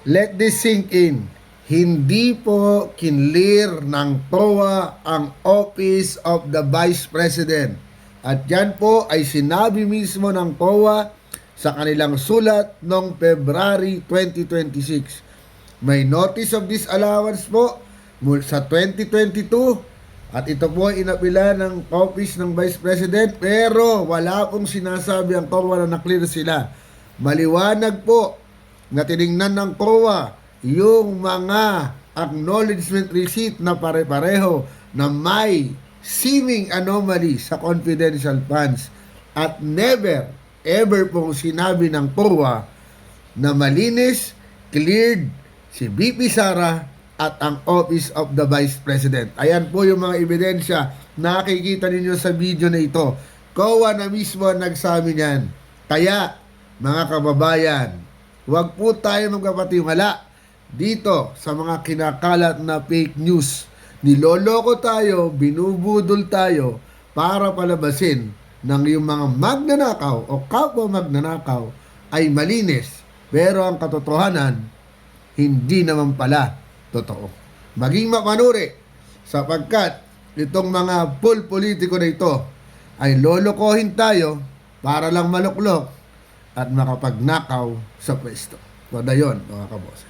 Let this sink in. Hindi po kinlear ng COA ang Office of the Vice President. At yan po ay sinabi mismo ng COA sa kanilang sulat noong February 2026. May notice of disallowance po sa 2022 at ito po ay inapila ng Office ng Vice President, pero wala pong sinasabi ang COA na naklear sila. Maliwanag po na tinignan ng COA yung mga acknowledgement receipt na pare-pareho na may seeming anomaly sa confidential funds, at never ever pong sinabi ng COA na malinis, cleared si VP Sara at ang Office of the Vice President. Ayan po yung mga ebidensya na nakikita ninyo sa video na ito. COA na mismo ang nagsabi niyan. Kaya, mga kababayan, huwag po tayo magpapatiwala dito sa mga kinakalat na fake news. Niloloko tayo, binubudol tayo para palabasin ng yung mga magnanakaw o kapwa magnanakaw ay malinis. Pero ang katotohanan, hindi naman pala totoo. Maging mapanuri sapagkat itong mga politiko na ito ay lolokohin tayo para lang maluklok at makapagnakaw sa pwesto. Wala yun, mga kaboses.